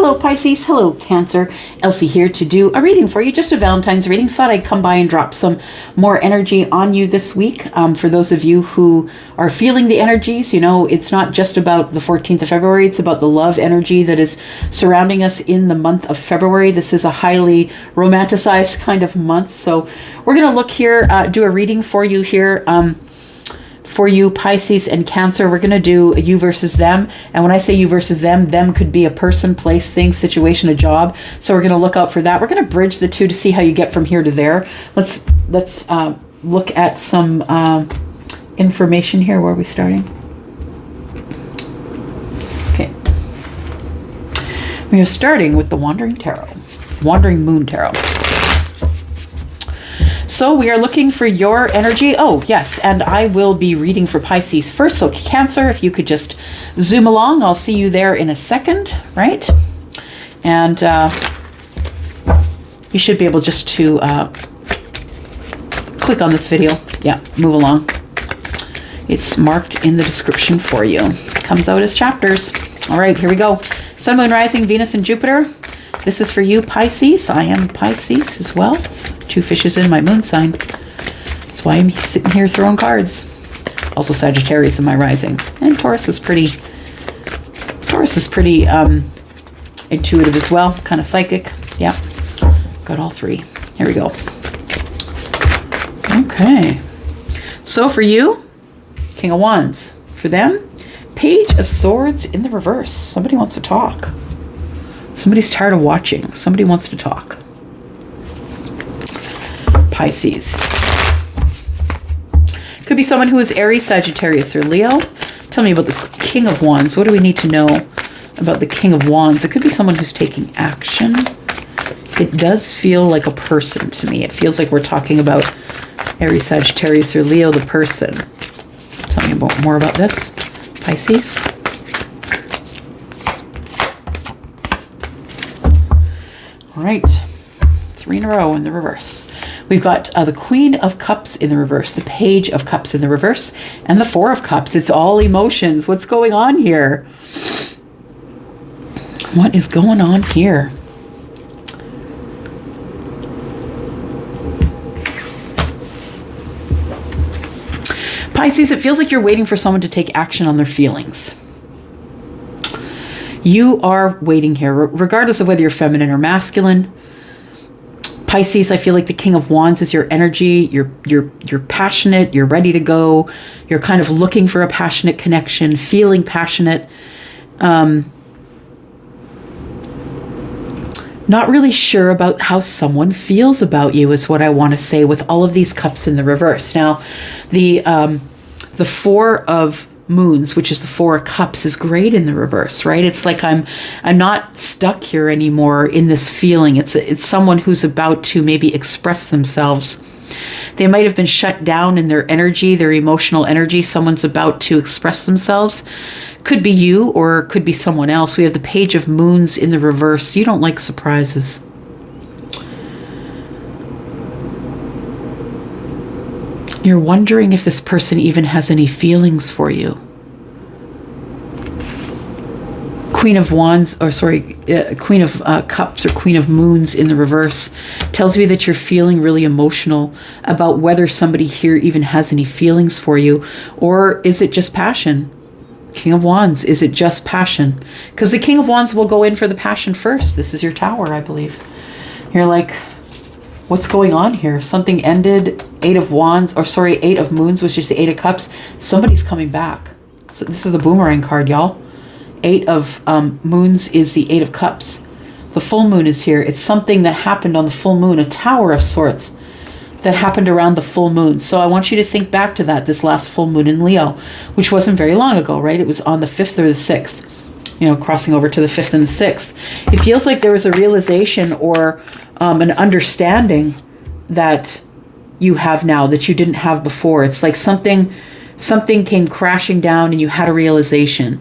Hello Pisces, hello Cancer. Elsie here to do a reading for you, just a Valentine's reading. Thought I'd come by and drop some more energy on you this week. For those of you who are feeling the energies, you know, it's not just about the 14th of February, it's about the love energy that is surrounding us in the month of February. This is a highly romanticized kind of month. So we're going to look here, do a reading for you here. For you Pisces and Cancer, we're going to do a you versus them. And when I say you versus them could be a person, place, thing, situation, a job. So we're going to look out for that. We're going to bridge the two to see how you get from here to there. Let's look at some information here. Where are we starting? Okay. We are starting with the Wandering Tarot. Wandering Moon Tarot. So we are looking for your energy. Oh, yes, and I will be reading for Pisces first. So Cancer, if you could just zoom along, I'll see you there in a second, right? And you should be able just to click on this video. Yeah, move along. It's marked in the description for you. It comes out as chapters. All right, here we go. Sun, Moon, Rising, Venus, and Jupiter. This is for you, Pisces. I am Pisces as well. It's 2 fishes in my moon sign. That's why I'm sitting here throwing cards. Also Sagittarius in my rising. And Taurus is pretty intuitive as well. Kind of psychic. Yeah. Got all 3. Here we go. Okay. So for you, King of Wands. For them, Page of Swords in the reverse. Somebody wants to talk. Somebody's tired of watching. Somebody wants to talk. Pisces. Could be someone who is Aries, Sagittarius, or Leo. Tell me about the King of Wands. What do we need to know about the King of Wands? It could be someone who's taking action. It does feel like a person to me. It feels like we're talking about Aries, Sagittarius, or Leo, the person. Tell me more about this, Pisces. All right, 3 in a row in the reverse. We've got the Queen of Cups in the reverse, the Page of Cups in the reverse, and the 4 of Cups. It's all emotions. What's going on here? What is going on here? Pisces, it feels like you're waiting for someone to take action on their feelings. You are waiting here, regardless of whether you're feminine or masculine. Pisces, I feel like the King of Wands is your energy. You're passionate. You're ready to go. You're kind of looking for a passionate connection, feeling passionate. Not really sure about how someone feels about you is what I want to say with all of these cups in the reverse. Now, the 4 of Moons, which is the 4 of Cups, is great in the reverse, right? It's like I'm not stuck here anymore in this feeling. It's someone who's about to maybe express themselves. They might have been shut down in their energy, their emotional energy. Someone's about to express themselves. Could be you or could be someone else. We have the Page of Moons in the reverse. You don't like surprises. You're wondering if this person even has any feelings for you. Queen of Wands, or sorry, Queen of Cups or Queen of Moons in the reverse tells me that you're feeling really emotional about whether somebody here even has any feelings for you, or is it just passion? King of Wands, is it just passion? Because the King of Wands will go in for the passion first. This is your Tower, I believe. You're like, what's going on here? Something ended. 8 of Wands, or sorry, 8 of Moons, which is the 8 of Cups. Somebody's coming back. So this is the boomerang card, y'all. 8 of Moons is the 8 of Cups. The full moon is here. It's something that happened on the full moon, a tower of sorts that happened around the full moon. So I want you to think back to that, this last full moon in Leo, which wasn't very long ago, right? It was on the 5th or the 6th, you know, crossing over to the 5th and the 6th. It feels like there was a realization or an understanding that you have now that you didn't have before. It's like something came crashing down and you had a realization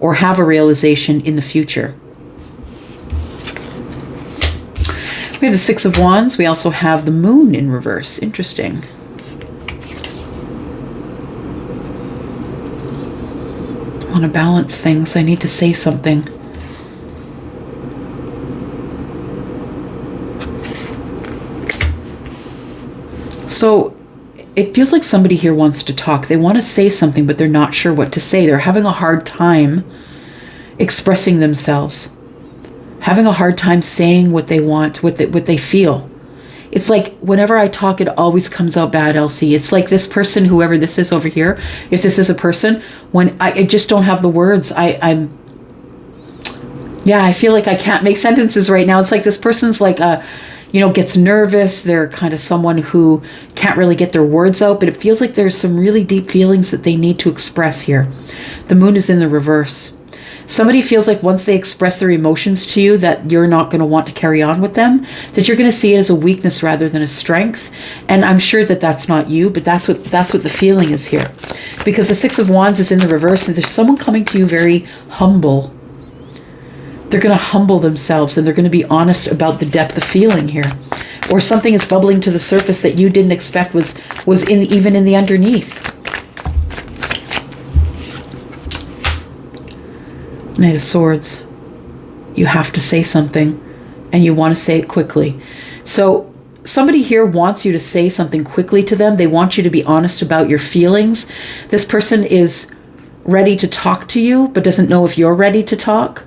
or have a realization in the future. We have the 6 of Wands. We also have the Moon in reverse. Interesting. I want to balance things. I need to say something. So it feels like somebody here wants to talk. They want to say something, but they're not sure what to say. They're having a hard time expressing themselves, having a hard time saying what they want, what they feel. It's like whenever I talk, it always comes out bad, Elsie. It's like this person, whoever this is over here, if this is a person, when I just don't have the words, I feel like I can't make sentences right now. It's like this person's like gets nervous. They're kind of someone who can't really get their words out, but it feels like there's some really deep feelings that they need to express here. The moon is in the reverse. Somebody feels like once they express their emotions to you that you're not going to want to carry on with them, that you're going to see it as a weakness rather than a strength. And I'm sure that that's not you, but that's what the feeling is here. Because the Six of Wands is in the reverse, and there's someone coming to you very humble. They're going to humble themselves, and they're going to be honest about the depth of feeling here. Or something is bubbling to the surface that you didn't expect was even in the underneath. Knight of Swords. You have to say something, and you want to say it quickly. So somebody here wants you to say something quickly to them. They want you to be honest about your feelings. This person is ready to talk to you, but doesn't know if you're ready to talk.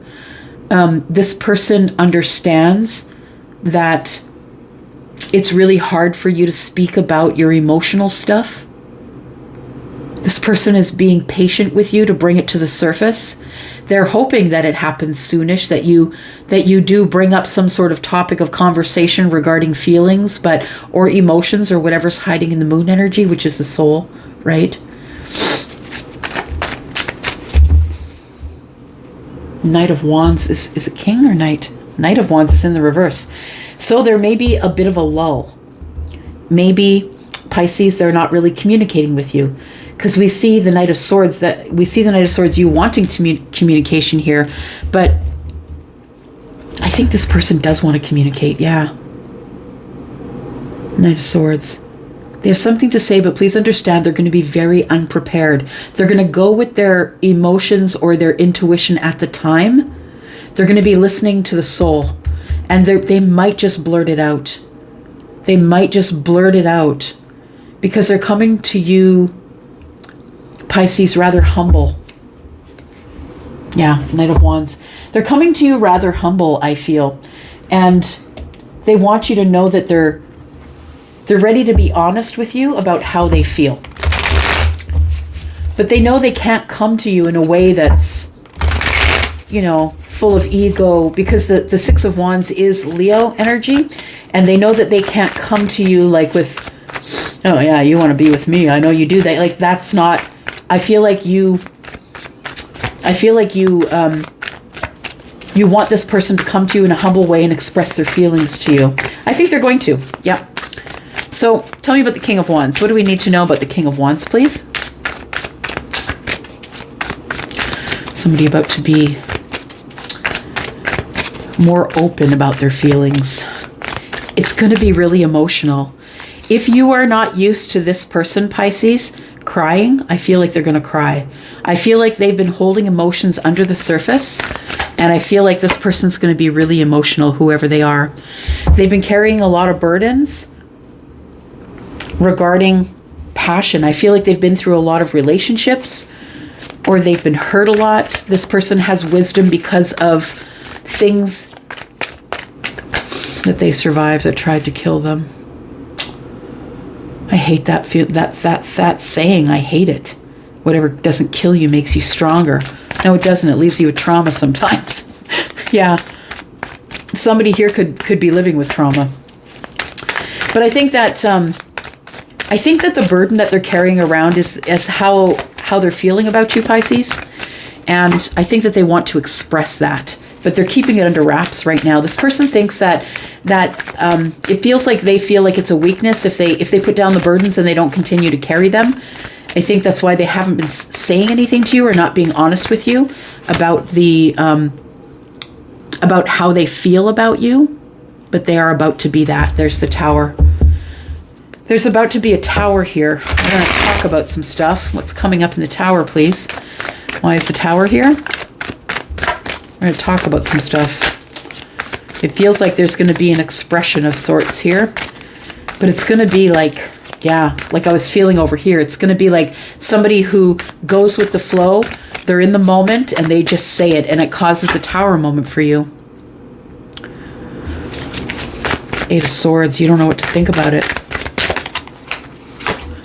This person understands that it's really hard for you to speak about your emotional stuff. This person is being patient with you to bring it to the surface. They're hoping that it happens soonish, that you do bring up some sort of topic of conversation regarding feelings, or emotions, or whatever's hiding in the moon energy, which is the soul, right? Knight of Wands is it king or knight? Knight of Wands is in the reverse. So there may be a bit of a lull. Maybe Pisces, they're not really communicating with you. Because we see the Knight of Swords, you wanting communication here, but I think this person does want to communicate, yeah. Knight of Swords. They have something to say, but please understand they're going to be very unprepared. They're going to go with their emotions or their intuition at the time. They're going to be listening to the soul, and they might just blurt it out. They might just blurt it out because they're coming to you, Pisces, rather humble. Yeah, Knight of Wands. They're coming to you rather humble, I feel. And they want you to know that they're ready to be honest with you about how they feel. But they know they can't come to you in a way that's, full of ego, because the Six of Wands is Leo energy. And they know that they can't come to you like with, oh yeah, you want to be with me. I know you do that. Like that's not, I feel like you want this person to come to you in a humble way and express their feelings to you. I think they're going to. Yeah. So tell me about the King of Wands. What do we need to know about the King of Wands, please? Somebody about to be more open about their feelings. It's going to be really emotional. If you are not used to this person, Pisces, crying, I feel like they're going to cry. I feel like they've been holding emotions under the surface, and I feel like this person's going to be really emotional, whoever they are. They've been carrying a lot of burdens regarding passion. I feel like they've been through a lot of relationships, or they've been hurt a lot. This person has wisdom because of things that they survived that tried to kill them. I hate that that saying. I hate it. Whatever doesn't kill you makes you stronger. No, it doesn't. It leaves you with trauma sometimes. Yeah. Somebody here could be living with trauma. But I think that the burden that they're carrying around is how they're feeling about you, Pisces. And I think that they want to express that, but they're keeping it under wraps right now. This person thinks that it feels like they feel like it's a weakness if they put down the burdens and they don't continue to carry them. I think that's why they haven't been saying anything to you or not being honest with you about about how they feel about you. But they are about to be that. There's the Tower. There's about to be a Tower here. We're going to talk about some stuff. What's coming up in the Tower, please? Why is the Tower here? We're going to talk about some stuff. It feels like there's going to be an expression of sorts here, but it's going to be like Yeah, like I was feeling over here. It's going to be like somebody who goes with the flow. They're in the moment and they just say it, and it causes a Tower moment for you. Eight of Swords. You don't know what to think about it.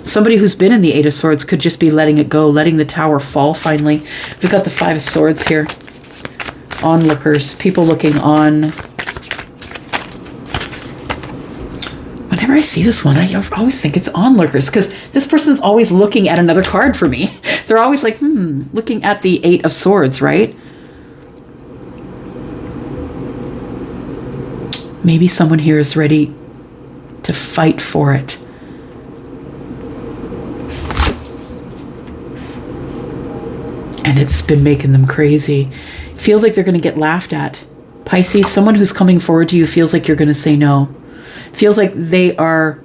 Somebody who's been in the Eight of Swords could just be letting it go, letting the Tower fall finally. We've got the Five of Swords here. Onlookers, people looking on. Whenever I see this one, I always think it's onlookers, because this person's always looking at another card for me. They're always like, looking at the Eight of Swords, right? Maybe someone here is ready to fight for it. And it's been making them crazy. Feels like they're going to get laughed at. Pisces, someone who's coming forward to you feels like you're going to say no. Feels like they are...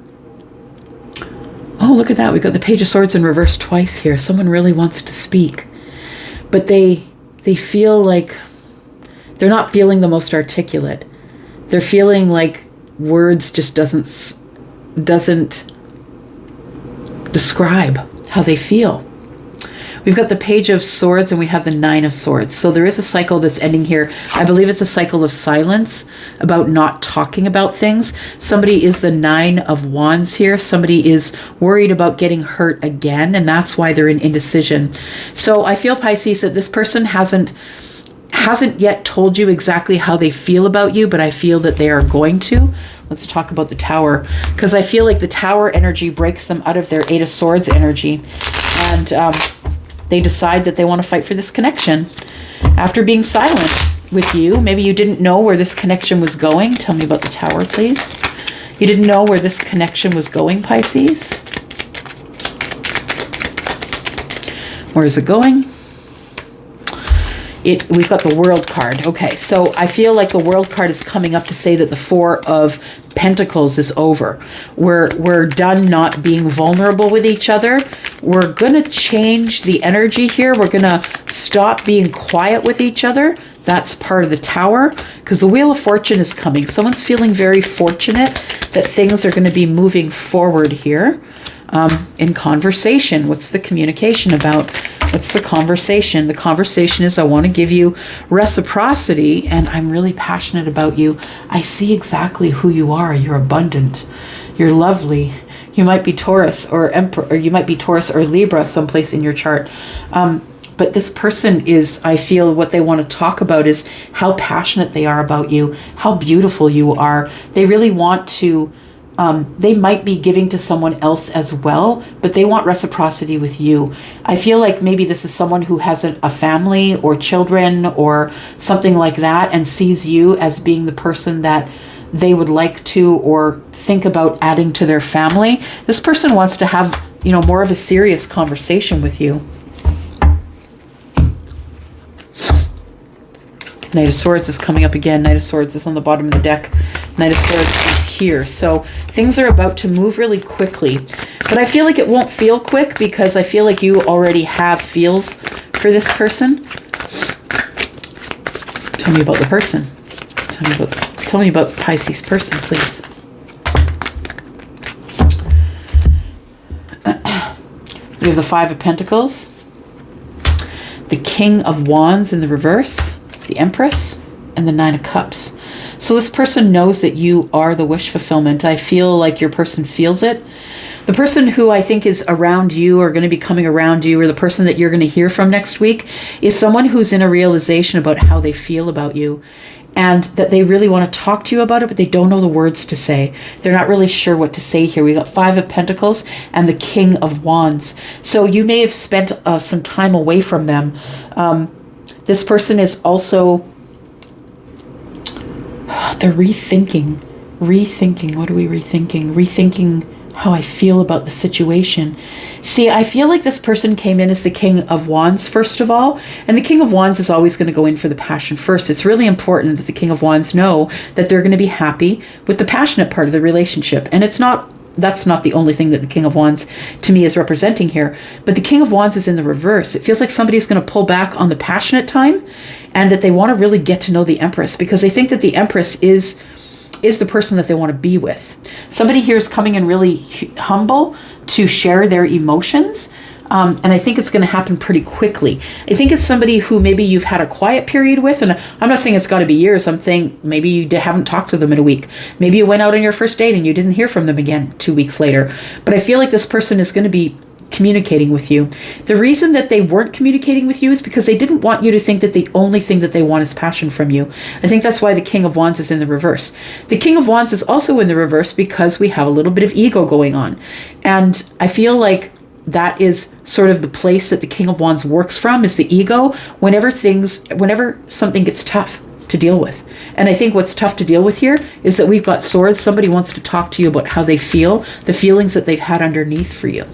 Oh, look at that. We've got the Page of Swords in reverse twice here. Someone really wants to speak. But they feel like they're not feeling the most articulate. They're feeling like words just doesn't describe how they feel. We've got the Page of Swords and we have the Nine of Swords. So there is a cycle that's ending here. I believe it's a cycle of silence, about not talking about things. Somebody is the Nine of Wands here. Somebody is worried about getting hurt again, and that's why they're in indecision. So I feel, Pisces, that this person hasn't yet told you exactly how they feel about you, but I feel that they are going to. Let's talk about the Tower, because I feel like the Tower energy breaks them out of their Eight of Swords energy. And they decide that they want to fight for this connection. After being silent with you, maybe you didn't know where this connection was going. Tell me about the Tower, please. You didn't know where this connection was going, Pisces. Where is it going? We've got the World card. Okay, so I feel like the World card is coming up to say that the Four of Pentacles is over. We're done not being vulnerable with each other. We're going to change the energy here. We're going to stop being quiet with each other. That's part of the Tower, because the Wheel of Fortune is coming. Someone's feeling very fortunate that things are going to be moving forward here. In conversation, what's the communication about? What's the conversation? The conversation is, I want to give you reciprocity, and I'm really passionate about you. I see exactly who you are. You're abundant. You're lovely. You might be Taurus or Emperor, or you might be Taurus or Libra someplace in your chart. But this person is, I feel what they want to talk about is how passionate they are about you, how beautiful you are. They really want to, they might be giving to someone else as well, but they want reciprocity with you. I feel like maybe this is someone who has a family or children or something like that, and sees you as being the person that they would like to or think about adding to their family. This person wants to have, more of a serious conversation with you. Knight of Swords is coming up again. Knight of Swords is on the bottom of the deck. Knight of Swords is here. So things are about to move really quickly. But I feel like it won't feel quick, because I feel like you already have feels for this person. Tell me about the person. Tell me about Pisces person, please. We have the Five of Pentacles, the King of Wands in the reverse, the Empress, and the Nine of Cups. So this person knows that you are the wish fulfillment. I feel like your person feels it. The person who I think is around you, or going to be coming around you, or the person that you're going to hear from next week, is someone who's in a realization about how they feel about you, and that they really want to talk to you about it, but they don't know the words to say. They're not really sure what to say here. We got Five of Pentacles and the King of Wands. So you may have spent some time away from them. This person is also, they're rethinking. What are we rethinking? Rethinking how I feel about the situation. See, I feel like this person came in as the King of Wands, first of all, and the King of Wands is always going to go in for the passion first. It's really important that the King of Wands know that they're going to be happy with the passionate part of the relationship. And that's not the only thing that the King of Wands to me is representing here, but the King of Wands is in the reverse. It feels like somebody's going to pull back on the passionate time, and that they want to really get to know the Empress, because they think that the Empress is is the person that they want to be with. Somebody here is coming in really humble to share their emotions. And I think it's going to happen pretty quickly. I think it's somebody who maybe you've had a quiet period with. And I'm not saying it's got to be years. I'm saying maybe you haven't talked to them in a week. Maybe you went out on your first date and you didn't hear from them again 2 weeks later. But I feel like this person is going to be communicating with you. The reason that they weren't communicating with you is because they didn't want you to think that the only thing that they want is passion from you. I think that's why the King of Wands is in the reverse. The King of Wands is also in the reverse because we have a little bit of ego going on. And I feel like that is sort of the place that the King of Wands works from, is the ego, whenever something gets tough to deal with. And I think what's tough to deal with here is that we've got swords. Somebody wants to talk to you about how they feel, the feelings that they've had underneath for you.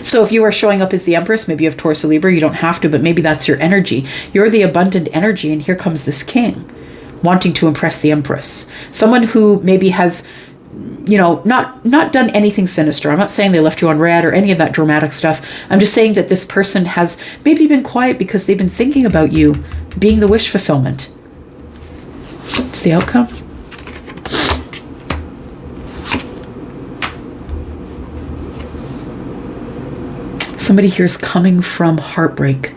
So if you are showing up as the Empress, maybe you have Taurus or Libra, you don't have to, but maybe that's your energy. You're the abundant energy, and here comes this king wanting to impress the Empress. Someone who maybe has, not done anything sinister. I'm not saying they left you on red or any of that dramatic stuff. I'm just saying that this person has maybe been quiet because they've been thinking about you being the wish fulfillment. What's the outcome? Somebody here is coming from heartbreak,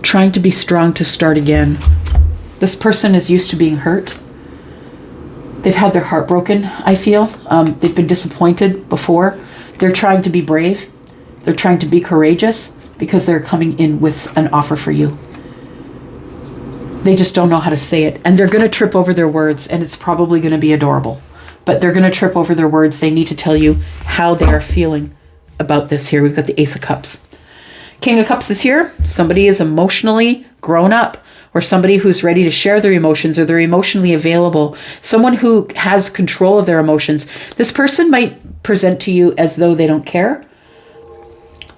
trying to be strong to start again. This person is used to being hurt. They've had their heart broken, I feel. They've been disappointed before. They're trying to be brave. They're trying to be courageous because they're coming in with an offer for you. They just don't know how to say it. And they're going to trip over their words, and it's probably going to be adorable. But they're going to trip over their words. They need to tell you how they are feeling about this here. We've got the Ace of Cups. King of Cups is here. Somebody is emotionally grown up, or somebody who's ready to share their emotions, or they're emotionally available. Someone who has control of their emotions. This person might present to you as though they don't care.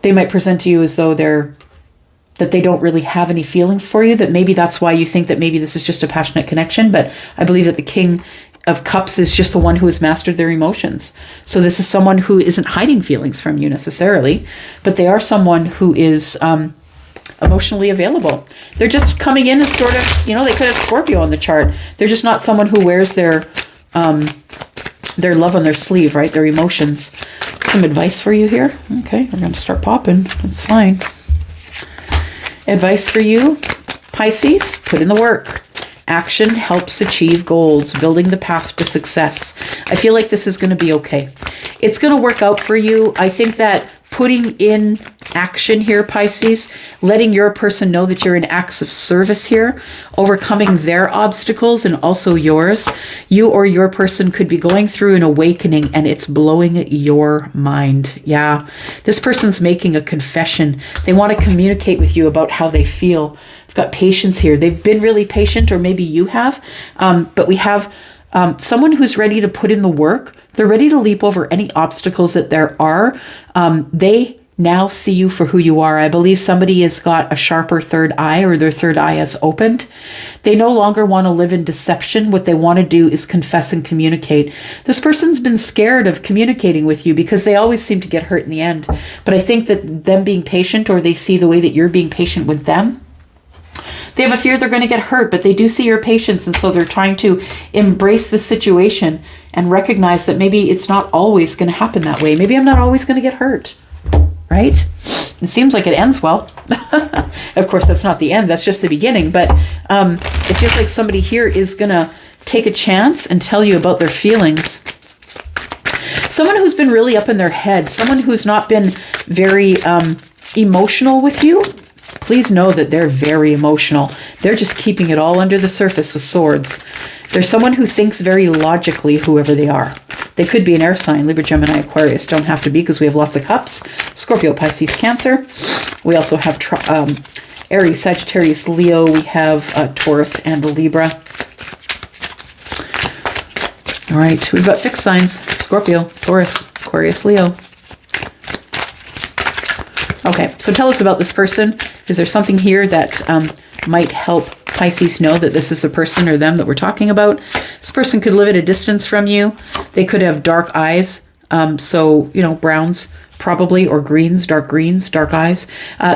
They might present to you as though that they don't really have any feelings for you, that maybe that's why you think that maybe this is just a passionate connection. But I believe that the King of Cups is just the one who has mastered their emotions. So this is someone who isn't hiding feelings from you necessarily, but they are someone who is emotionally available. They're just coming in as sort of, they could have Scorpio on the chart. They're just not someone who wears their love on their sleeve, right? Their emotions. Some advice for you here. Okay, we're going to start popping. That's fine. Advice for you, Pisces, put in the work. Action helps achieve goals, building the path to success. I feel like this is going to be okay. It's going to work out for you. I think that putting in action here, Pisces, letting your person know that you're in acts of service here, overcoming their obstacles and also yours. You or your person could be going through an awakening and it's blowing your mind. Yeah, this person's making a confession. They want to communicate with you about how they feel. I've got patience here. They've been really patient, or maybe you have, but we have someone who's ready to put in the work. They're ready to leap over any obstacles that there are. They now see you for who you are. I believe somebody has got a sharper third eye, or their third eye has opened. They no longer want to live in deception. What they want to do is confess and communicate. This person's been scared of communicating with you because they always seem to get hurt in the end. But I think that them being patient, or they see the way that you're being patient with them, they have a fear they're going to get hurt, but they do see your patience, and so they're trying to embrace the situation and recognize that maybe it's not always going to happen that way. Maybe I'm not always going to get hurt, right? It seems like it ends well. Of course, that's not the end. That's just the beginning. But it feels like somebody here is going to take a chance and tell you about their feelings. Someone who's been really up in their head, someone who's not been very emotional with you. Please know that they're very emotional. They're just keeping it all under the surface with swords. They're someone who thinks very logically, whoever they are. They could be an air sign, Libra, Gemini, Aquarius. Don't have to be, because we have lots of cups. Scorpio, Pisces, Cancer. We also have Aries, Sagittarius, Leo. We have Taurus and Libra. All right, we've got fixed signs. Scorpio, Taurus, Aquarius, Leo. Okay, so tell us about this person. Is there something here that might help Pisces know that this is the person or them that we're talking about? This person could live at a distance from you. They could have dark eyes, so, browns probably, or greens, dark eyes.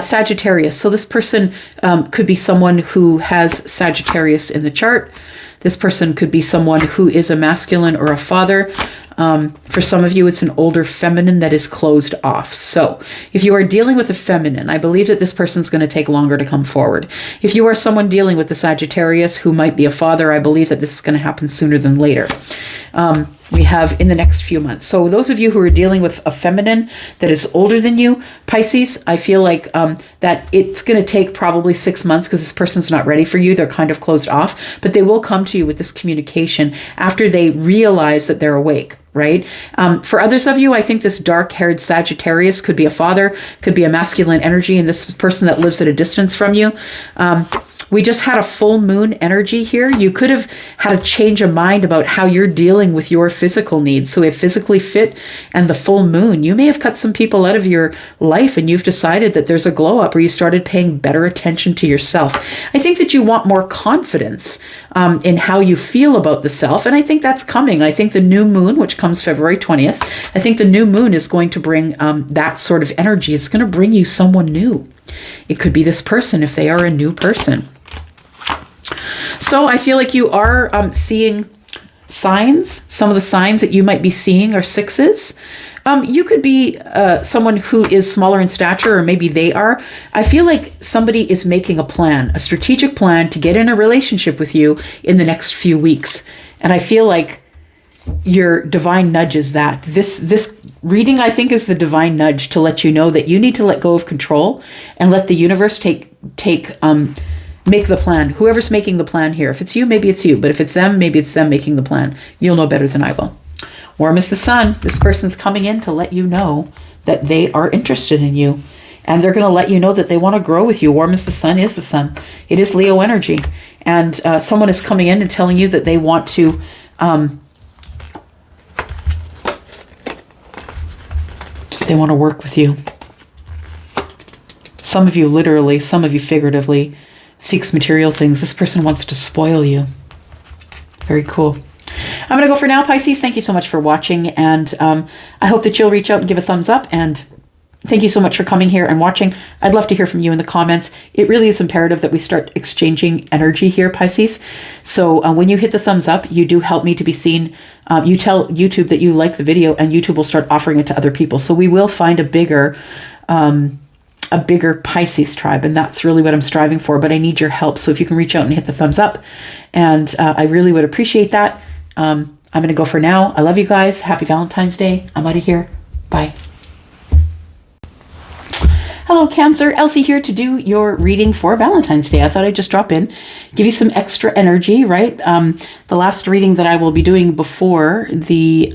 Sagittarius. So this person could be someone who has Sagittarius in the chart. This person could be someone who is a masculine or a father. For some of you, it's an older feminine that is closed off. So if you are dealing with a feminine, I believe that this person's going to take longer to come forward. If you are someone dealing with the Sagittarius who might be a father, I believe that this is going to happen sooner than later. We have in the next few months. So those of you who are dealing with a feminine that is older than you, Pisces, I feel like that it's going to take probably 6 months because this person's not ready for you. They're kind of closed off, but they will come to you with this communication after they realize that they're awake, right? For others of you, I think this dark-haired Sagittarius could be a father, could be a masculine energy, and this person that lives at a distance from you. We just had a full moon energy here. You could have had a change of mind about how you're dealing with your physical needs. So if physically fit and the full moon, you may have cut some people out of your life and you've decided that there's a glow up or you started paying better attention to yourself. I think that you want more confidence in how you feel about the self. And I think that's coming. I think the new moon, which comes February 20th, I think the new moon is going to bring that sort of energy. It's going to bring you someone new. It could be this person if they are a new person. So I feel like you are seeing signs. Some of the signs that you might be seeing are sixes. You could be someone who is smaller in stature, or maybe they are. I feel like somebody is making a plan, a strategic plan to get in a relationship with you in the next few weeks. And I feel like your divine nudge is that. This reading, I think, is the divine nudge to let you know that you need to let go of control and let the universe make the plan. Whoever's making the plan here. If it's you, maybe it's you. But if it's them, maybe it's them making the plan. You'll know better than I will. Warm as the sun. This person's coming in to let you know that they are interested in you. And they're going to let you know that they want to grow with you. Warm as the sun is the sun. It is Leo energy. And someone is coming in and telling you that they want to... they want to work with you. Some of you literally, some of you figuratively, seeks material things. This person wants to spoil you. Very cool. I'm going to go for now, Pisces. Thank you so much for watching. And I hope that you'll reach out and give a thumbs up. And thank you so much for coming here and watching. I'd love to hear from you in the comments. It really is imperative that we start exchanging energy here, Pisces. So when you hit the thumbs up, you do help me to be seen. You tell YouTube that you like the video and YouTube will start offering it to other people. So we will find a bigger Pisces tribe, and that's really what I'm striving for, but I need your help. So if you can reach out and hit the thumbs up, and I really would appreciate that. I'm going to go for now. I love you guys. Happy Valentine's Day. I'm out of here. Bye. Hello, Cancer. Elsie here to do your reading for Valentine's Day. I thought I'd just drop in, give you some extra energy, right? The last reading that I will be doing before the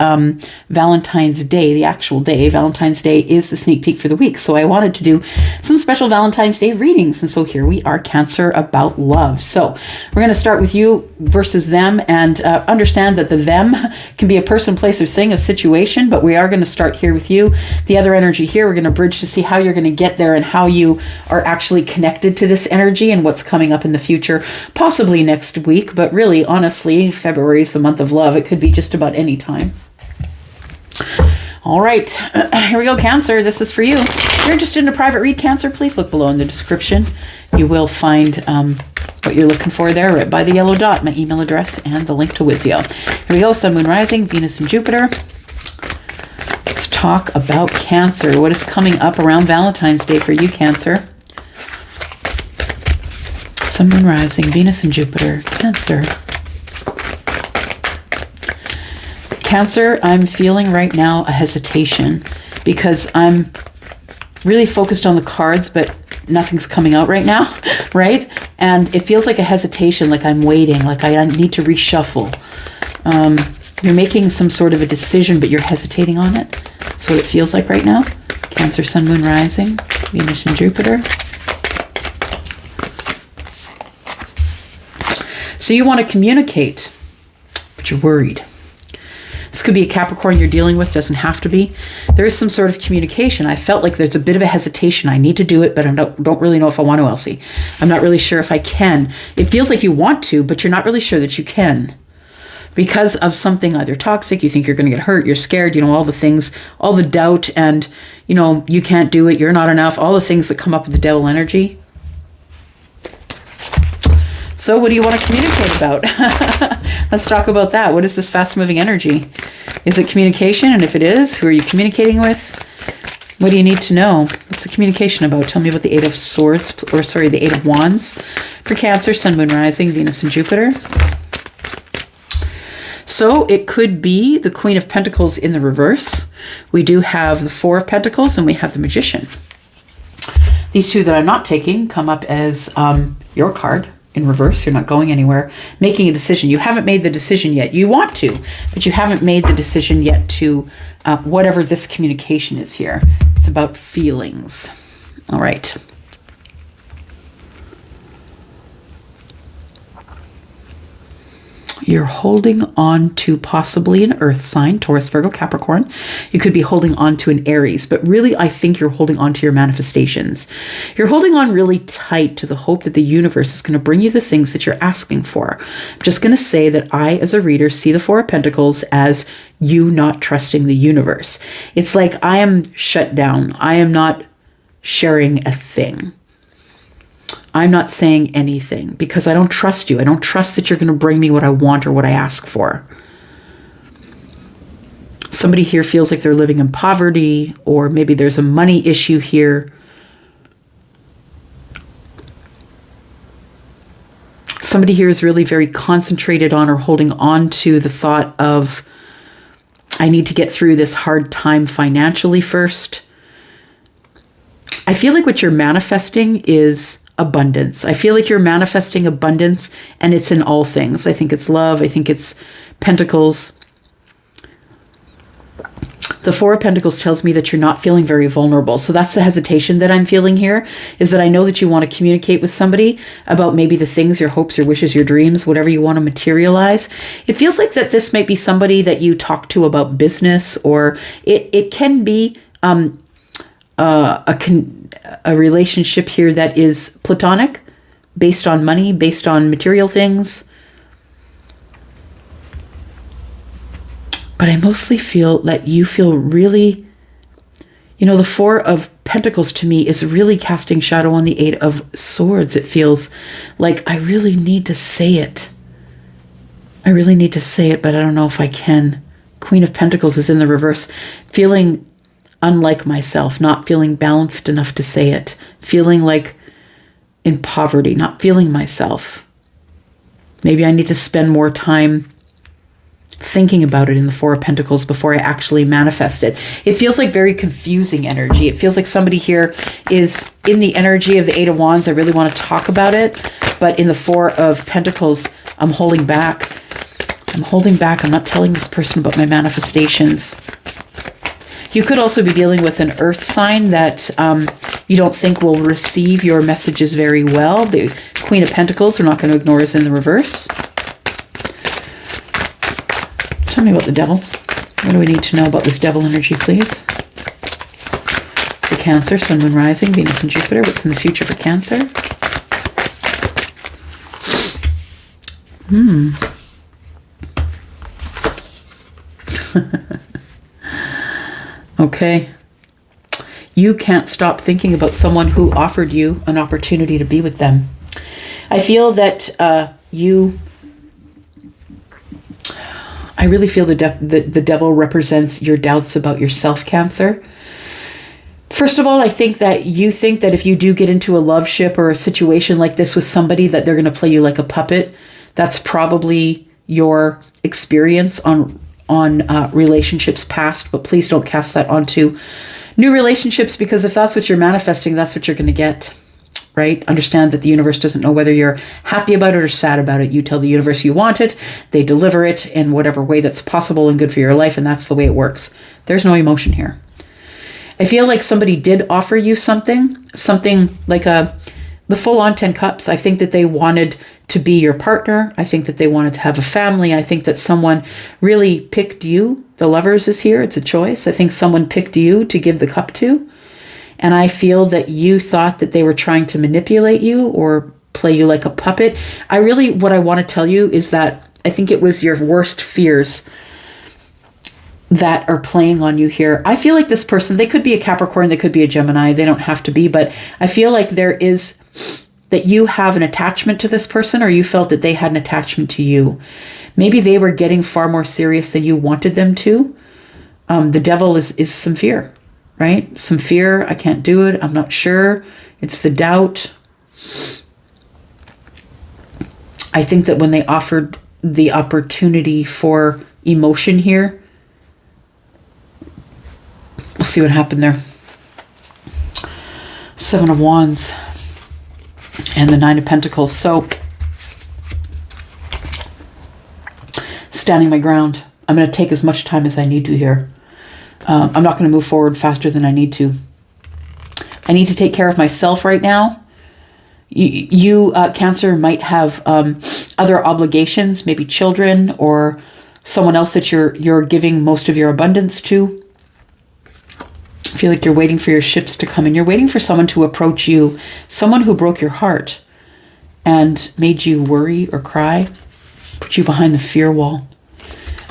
Valentine's Day, the actual day, Valentine's Day is the sneak peek for the week. So I wanted to do some special Valentine's Day readings. And so here we are, Cancer, about love. So we're going to start with you versus them, and understand that the them can be a person, place, or thing, a situation, but we are going to start here with you. The other energy here, we're going to bridge to see how you're going to get there and how you are actually connected to this energy and what's coming up in the future, possibly next week, but really, honestly, February is the month of love. It could be just about any time. All right, here we go, Cancer. This is for you. If you're interested in a private read, Cancer, please look below in the description. You will find what you're looking for there right by the yellow dot, my email address, and the link to Wizio. Here we go, Sun, Moon, Rising, Venus, and Jupiter. Let's talk about Cancer. What is coming up around Valentine's Day for you, Cancer? Sun, Moon, Rising, Venus, and Jupiter. Cancer. Cancer, I'm feeling right now a hesitation because I'm really focused on the cards, but nothing's coming out right now, right? And it feels like a hesitation, like I'm waiting, like I need to reshuffle. You're making some sort of a decision, but you're hesitating on it. That's what it feels like right now. Cancer, Sun, Moon, Rising, Venus, and Jupiter. So you want to communicate, but you're worried. This could be a Capricorn you're dealing with, doesn't have to be. There is some sort of communication. I felt like there's a bit of a hesitation. I need to do it, but I don't really know if I want to, Elsie. I'm not really sure if I can. It feels like you want to, but you're not really sure that you can. Because of something either toxic, you think you're going to get hurt, you're scared, all the things, all the doubt, and, you can't do it, you're not enough, all the things that come up with the devil energy. So what do you want to communicate about? Let's talk about that. What is this fast-moving energy? Is it communication? And if it is, who are you communicating with? What do you need to know? What's the communication about? Tell me about the Eight of Swords, the Eight of Wands for Cancer, Sun, Moon, Rising, Venus, and Jupiter. So it could be the Queen of Pentacles in the reverse. We do have the Four of Pentacles and we have the Magician. These two that I'm not taking come up as your card in reverse. You're not going anywhere. Making a decision. You haven't made the decision yet. You want to, but you haven't made the decision yet to whatever this communication is here. It's about feelings. All right. You're holding on to possibly an earth sign, Taurus, Virgo, Capricorn. You could be holding on to an Aries, but really I think you're holding on to your manifestations. You're holding on really tight to the hope that the universe is going to bring you the things that you're asking for. I'm just going to say that I, as a reader, see the Four of Pentacles as you not trusting the universe. It's like I am shut down. I am not sharing a thing. I'm not saying anything because I don't trust you. I don't trust that you're going to bring me what I want or what I ask for. Somebody here feels like they're living in poverty, or maybe there's a money issue here. Somebody here is really very concentrated on or holding on to the thought of, I need to get through this hard time financially first. I feel like what you're manifesting is abundance. I feel like you're manifesting abundance, and it's in all things. I think it's love. I think it's pentacles. The Four of Pentacles tells me that you're not feeling very vulnerable. So that's the hesitation that I'm feeling here, is that I know that you want to communicate with somebody about maybe the things, your hopes, your wishes, your dreams, whatever you want to materialize. It feels like that this might be somebody that you talk to about business, or it can be a relationship here that is platonic, based on money, based on material things. But I mostly feel that you feel really, the Four of Pentacles to me is really casting shadow on the Eight of Swords. It feels like I really need to say it. I really need to say it, but I don't know if I can. Queen of Pentacles is in the reverse, feeling unlike myself, not feeling balanced enough to say it, feeling like in poverty, not feeling myself. Maybe I need to spend more time thinking about it in the Four of Pentacles before I actually manifest it. It feels like very confusing energy. It feels like somebody here is in the energy of the Eight of Wands. I really want to talk about it, but in the Four of Pentacles, I'm holding back. I'm holding back. I'm not telling this person about my manifestations. You could also be dealing with an earth sign that you don't think will receive your messages very well. The Queen of Pentacles, we're not going to ignore, is in the reverse. Tell me about the devil. What do we need to know about this devil energy, please? For Cancer, Sun, Moon, Rising, Venus, and Jupiter. What's in the future for Cancer? Okay. You can't stop thinking about someone who offered you an opportunity to be with them. I feel that I really feel the devil represents your doubts about yourself, Cancer. First of all, I think that you think that if you do get into a love ship or a situation like this with somebody, that they're going to play you like a puppet. That's probably your experience on relationships past, but please don't cast that onto new relationships, because if that's what you're manifesting, that's what you're going to get, right? Understand that the universe doesn't know whether you're happy about it or sad about it. You tell the universe you want it, they deliver it in whatever way that's possible and good for your life, and that's the way it works. There's no emotion here. I feel like somebody did offer you something like the full-on 10 cups. I think that they wanted to be your partner. I think that they wanted to have a family. I think that someone really picked you. The Lovers is here. It's a choice. I think someone picked you to give the cup to. And I feel that you thought that they were trying to manipulate you or play you like a puppet. What I want to tell you is that I think it was your worst fears that are playing on you here. I feel like this person, they could be a Capricorn, they could be a Gemini, they don't have to be, but I feel like there is that you have an attachment to this person, or you felt that they had an attachment to you. Maybe they were getting far more serious than you wanted them to. The devil is some fear, right? Some fear. I can't do it. I'm not sure. It's the doubt. I think that when they offered the opportunity for emotion here, we'll see what happened there. 7 of Wands and the 9 of Pentacles. So, standing my ground. I'm going to take as much time as I need to here. I'm not going to move forward faster than I need to. I need to take care of myself right now. You Cancer, might have other obligations, maybe children or someone else that you're giving most of your abundance to. I feel like you're waiting for your ships to come in. You're waiting for someone to approach you, someone who broke your heart and made you worry or cry, put you behind the fear wall.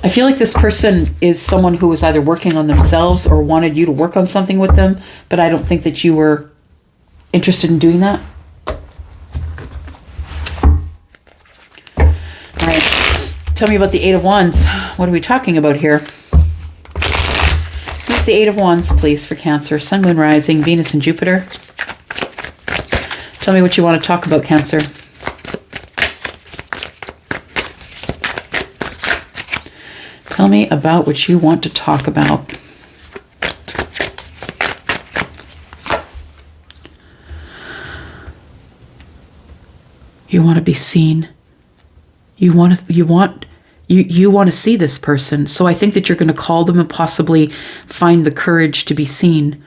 I feel like this person is someone who was either working on themselves or wanted you to work on something with them, but I don't think that you were interested in doing that. All right. Tell me about the 8 of Wands. What are we talking about here? Who's the 8 of Wands, please, for Cancer? Sun, Moon, Rising, Venus, and Jupiter. Tell me what you want to talk about, Cancer. Tell me about what you want to talk about. You want to be seen. You want to see this person. So I think that you're going to call them and possibly find the courage to be seen.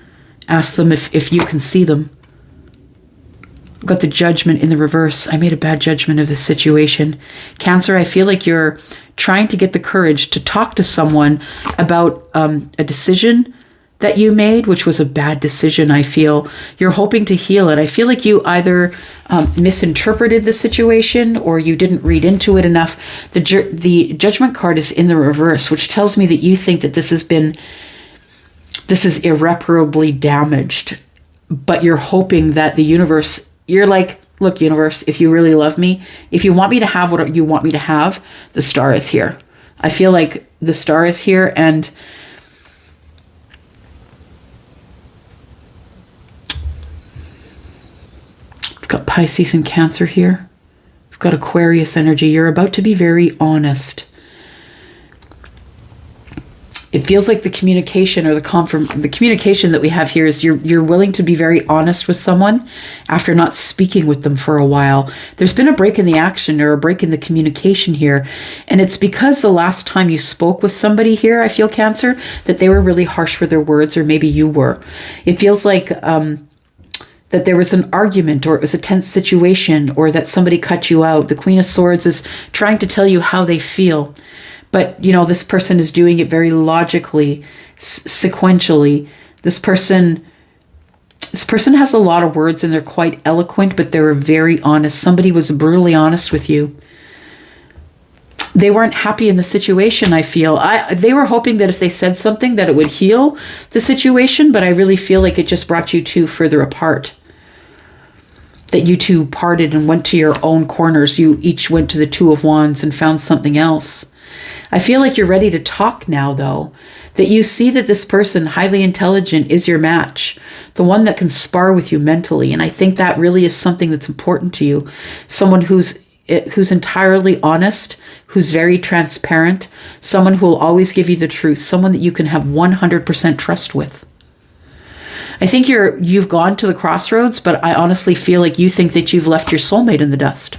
Ask them if you can see them. I've got the Judgment in the reverse. I made a bad judgment of this situation. Cancer, I feel like you're trying to get the courage to talk to someone about a decision that you made, which was a bad decision, I feel. You're hoping to heal it. I feel like you either misinterpreted the situation or you didn't read into it enough. The Judgment card is in the reverse, which tells me that you think that this is irreparably damaged, but you're hoping that the universe, you're like, look, universe, if you really love me, if you want me to have what you want me to have, the star is here. I feel like the star is here, and we've got Pisces and Cancer here. We've got Aquarius energy. You're about to be very honest. It feels like the communication or the communication that we have here is you're willing to be very honest with someone after not speaking with them for a while. There's been a break in the action or a break in the communication here. And it's because the last time you spoke with somebody here, I feel, Cancer, that they were really harsh with their words, or maybe you were. It feels like that there was an argument, or it was a tense situation, or that somebody cut you out. The Queen of Swords is trying to tell you how they feel. But, you know, this person is doing it very logically, sequentially. This person has a lot of words and they're quite eloquent, but they're very honest. Somebody was brutally honest with you. They weren't happy in the situation, I feel. They were hoping that if they said something that it would heal the situation, but I really feel like it just brought you two further apart. That you two parted and went to your own corners. You each went to the 2 of Wands and found something else. I feel like you're ready to talk now, though. That you see that this person, highly intelligent, is your match. The one that can spar with you mentally. And I think that really is something that's important to you. Someone who's entirely honest, who's very transparent, someone who will always give you the truth, someone that you can have 100% trust with. I think you've gone to the crossroads, but I honestly feel like you think that you've left your soulmate in the dust.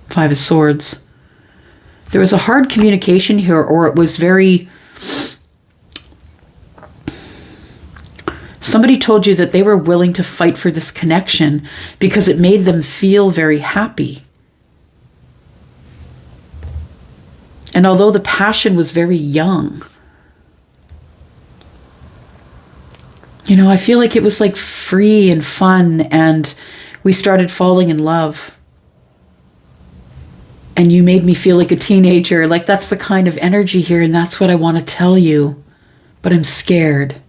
5 of Swords. There was a hard communication here, or it was very... Somebody told you that they were willing to fight for this connection because it made them feel very happy. And although the passion was very young, you know, I feel like it was like free and fun, and we started falling in love. And you made me feel like a teenager. Like, that's the kind of energy here, and that's what I want to tell you. But I'm scared.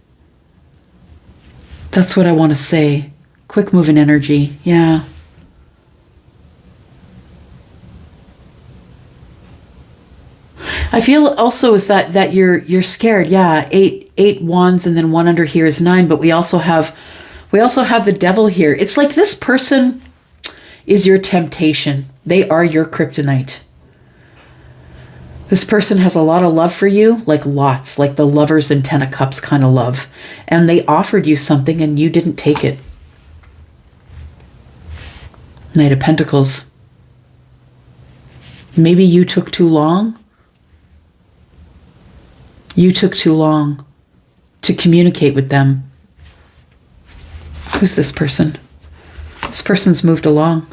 That's what I want to say. Quick moving energy. Yeah. I feel also is that you're scared. Yeah, eight wands, and then one under here is 9. But we also have the devil here. It's like this person is your temptation. They are your kryptonite. This person has a lot of love for you, like lots, like the Lovers and 10 of Cups kind of love. And they offered you something and you didn't take it. Knight of Pentacles. Maybe you took too long. You took too long to communicate with them. Who's this person? This person's moved along.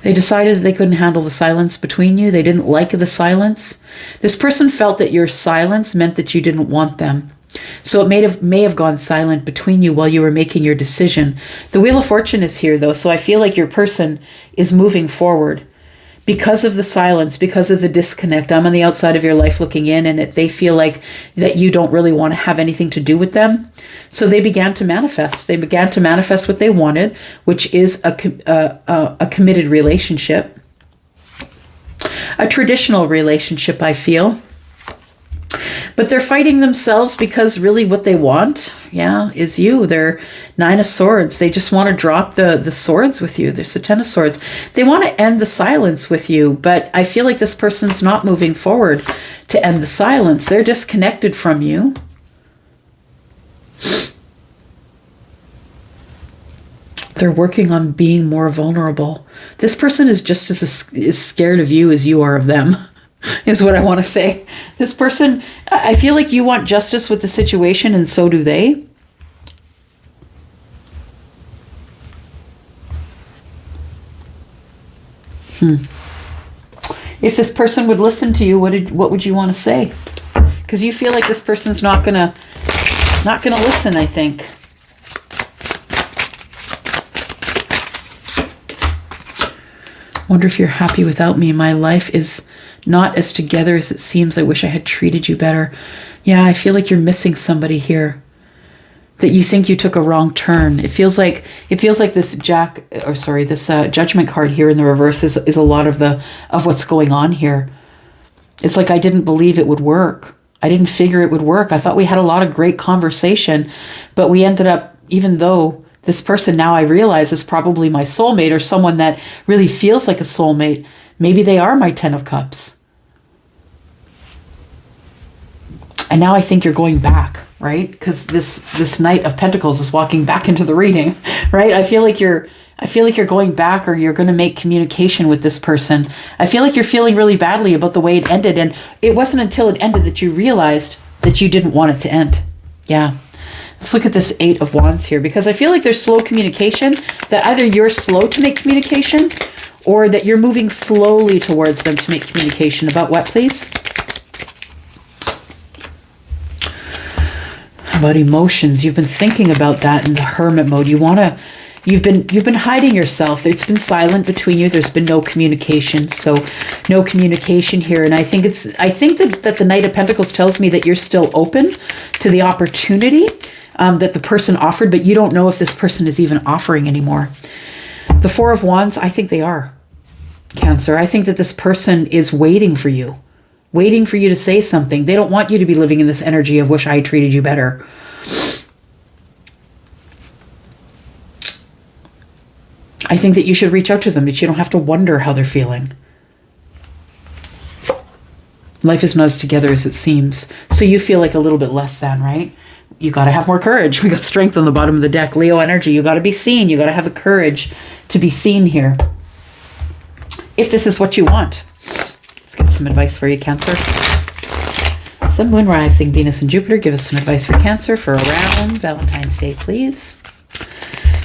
They decided that they couldn't handle the silence between you. They didn't like the silence. This person felt that your silence meant that you didn't want them. So it may have gone silent between you while you were making your decision. The Wheel of Fortune is here, though, so I feel like your person is moving forward. Because of the silence, because of the disconnect, I'm on the outside of your life looking in, and they feel like that you don't really want to have anything to do with them. So they began to manifest. They began to manifest what they wanted, which is a committed relationship. A traditional relationship, I feel. But they're fighting themselves because really what they want, is you. They're 9 of Swords. They just want to drop the swords with you. There's the 10 of Swords. They want to end the silence with you, but I feel like this person's not moving forward to end the silence. They're disconnected from you. They're working on being more vulnerable. This person is just as scared of you as you are of them. Is what I want to say. This person, I feel like you want justice with the situation, and so do they. If this person would listen to you, what would you want to say? Because you feel like this person's not gonna listen, I think. Wonder if you're happy without me. My life is not as together as it seems. I wish I had treated you better. Yeah, I feel like you're missing somebody here. That you think you took a wrong turn. It feels like this Judgment card here in the reverse is a lot of what's going on here. It's like I didn't believe it would work. I didn't figure it would work. I thought we had a lot of great conversation, but we ended up, even though this person now I realize is probably my soulmate or someone that really feels like a soulmate. Maybe they are my 10 of Cups. And now I think you're going back, right? Because this Knight of Pentacles is walking back into the reading, right? I feel like you're going back, or you're going to make communication with this person. I feel like you're feeling really badly about the way it ended, and it wasn't until it ended that you realized that you didn't want it to end. Yeah. Let's look at this 8 of Wands here, because I feel like there's slow communication, that either you're slow to make communication or that you're moving slowly towards them to make communication. About what, please? About emotions. You've been thinking about that in the hermit mode. You've been hiding yourself. It's been silent between you. There's been no communication. So no communication here. And I think that the Knight of Pentacles tells me that you're still open to the opportunity that the person offered, but you don't know if this person is even offering anymore. The 4 of Wands, I think they are. Cancer, I think that this person is waiting for you to say something. They don't want you to be living in this energy of wish I had treated you better. I think that you should reach out to them, that you don't have to wonder how they're feeling. Life is not as together as it seems. So you feel like a little bit less than, right? You got to have more courage. We got strength on the bottom of the deck. Leo energy. You got to be seen. You got to have the courage to be seen here. If this is what you want. Let's get some advice for you, Cancer. Sun, Moon, Rising, Venus, and Jupiter. Give us some advice for Cancer for around Valentine's Day, please.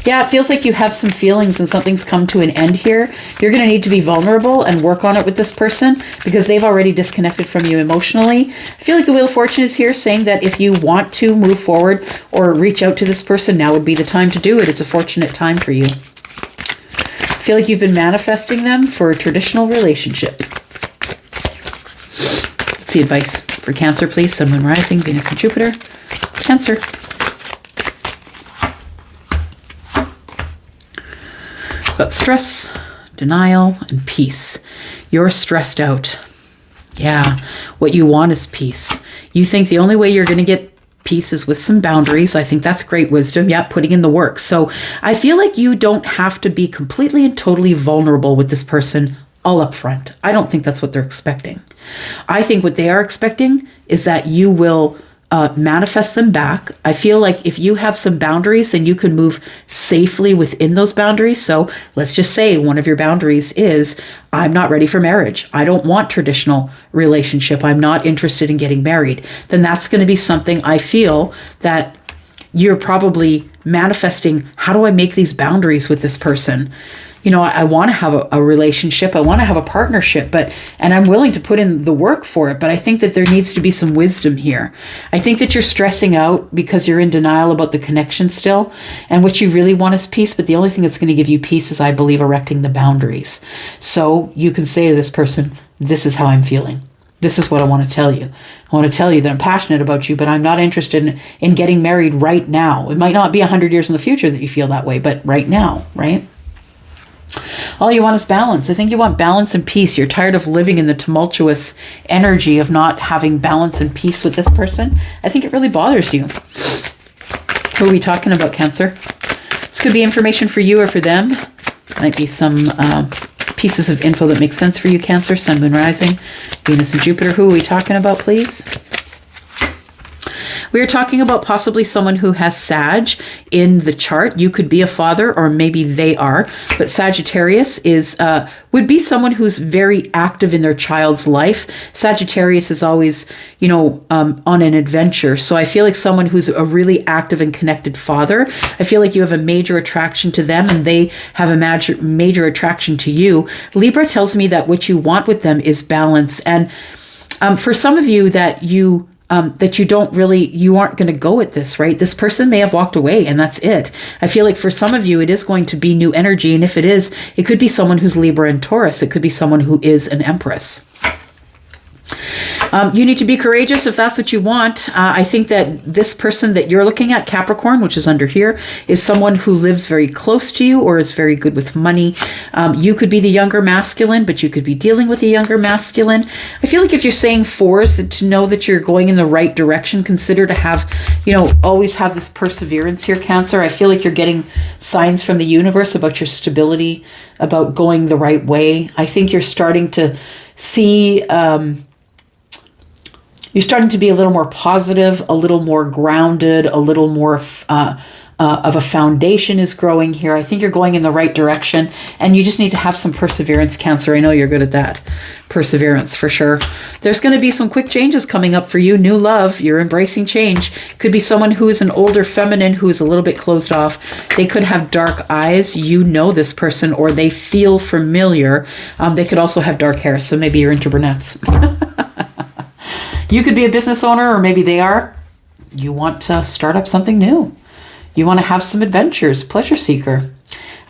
Yeah, it feels like you have some feelings and something's come to an end here. You're going to need to be vulnerable and work on it with this person because they've already disconnected from you emotionally. I feel like the Wheel of Fortune is here saying that if you want to move forward or reach out to this person, now would be the time to do it. It's a fortunate time for you. I feel like you've been manifesting them for a traditional relationship. Let's see advice for Cancer, please. Sun, Moon, Rising, Venus, and Jupiter. Cancer. Got stress, denial, and peace. You're stressed out. Yeah, what you want is peace. You think the only way you're going to get peace is with some boundaries. I think that's great wisdom. Yeah, putting in the work. So I feel like you don't have to be completely and totally vulnerable with this person all up front. I don't think that's what they're expecting. I think what they are expecting is that you will manifest them back. I feel like if you have some boundaries, then you can move safely within those boundaries. So let's just say one of your boundaries is, I'm not ready for marriage. I don't want traditional relationship. I'm not interested in getting married. Then that's going to be something I feel that you're probably manifesting. How do I make these boundaries with this person? You know, I want to have a relationship. I want to have a partnership, and I'm willing to put in the work for it. But I think that there needs to be some wisdom here. I think that you're stressing out because you're in denial about the connection still. And what you really want is peace. But the only thing that's going to give you peace is, I believe, erecting the boundaries. So you can say to this person, this is how I'm feeling. This is what I want to tell you. I want to tell you that I'm passionate about you, but I'm not interested in getting married right now. It might not be 100 years in the future that you feel that way, but right now, right? All you want is balance. I think you want balance and peace. You're tired of living in the tumultuous energy of not having balance and peace with this person. I think it really bothers you. Who are we talking about, Cancer? This could be information for you or for them. Might be some pieces of info that make sense for you, Cancer. Sun, Moon, Rising, Venus and Jupiter. Who are we talking about, please? We are talking about possibly someone who has Sag in the chart. You could be a father, or maybe they are. But Sagittarius would be someone who's very active in their child's life. Sagittarius is always, on an adventure. So I feel like someone who's a really active and connected father. I feel like you have a major attraction to them, and they have a major attraction to you. Libra tells me that what you want with them is balance. And for some of you that you aren't going to go at this, right? This person may have walked away and that's it. I feel like for some of you, it is going to be new energy. And if it is, it could be someone who's Libra and Taurus. It could be someone who is an Empress. You need to be courageous if that's what you want. I think that this person that you're looking at, Capricorn, which is under here, is someone who lives very close to you or is very good with money. You could be the younger masculine, but you could be dealing with a younger masculine. I feel like if you're saying fours, that to know that you're going in the right direction, consider to have, always have this perseverance here, Cancer. I feel like you're getting signs from the universe about your stability, about going the right way. I think you're starting to see... You're starting to be a little more positive, a little more grounded, a little more of a foundation is growing here. I think you're going in the right direction, and you just need to have some perseverance, Cancer. I know you're good at that. Perseverance, for sure. There's going to be some quick changes coming up for you. New love. You're embracing change. Could be someone who is an older feminine who is a little bit closed off. They could have dark eyes. You know this person, or they feel familiar. They could also have dark hair, so maybe you're into brunettes. You could be a business owner, or maybe they are. You want to start up something new. You want to have some adventures, pleasure seeker.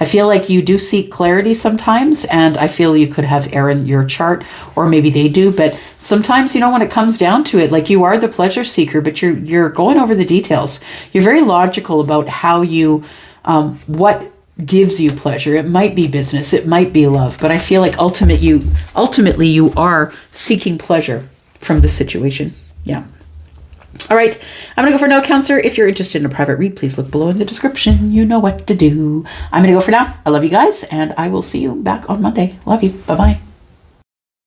I feel like you do seek clarity sometimes, and I feel you could have air in your chart, or maybe they do. But sometimes, when it comes down to it, like you are the pleasure seeker, but you're going over the details. You're very logical about how you, what gives you pleasure. It might be business, it might be love, but I feel like ultimately you are seeking pleasure from this situation. Yeah. All right. I'm going to go for now, Cancer. If you're interested in a private read, please look below in the description. You know what to do. I'm going to go for now. I love you guys, and I will see you back on Monday. Love you. Bye-bye.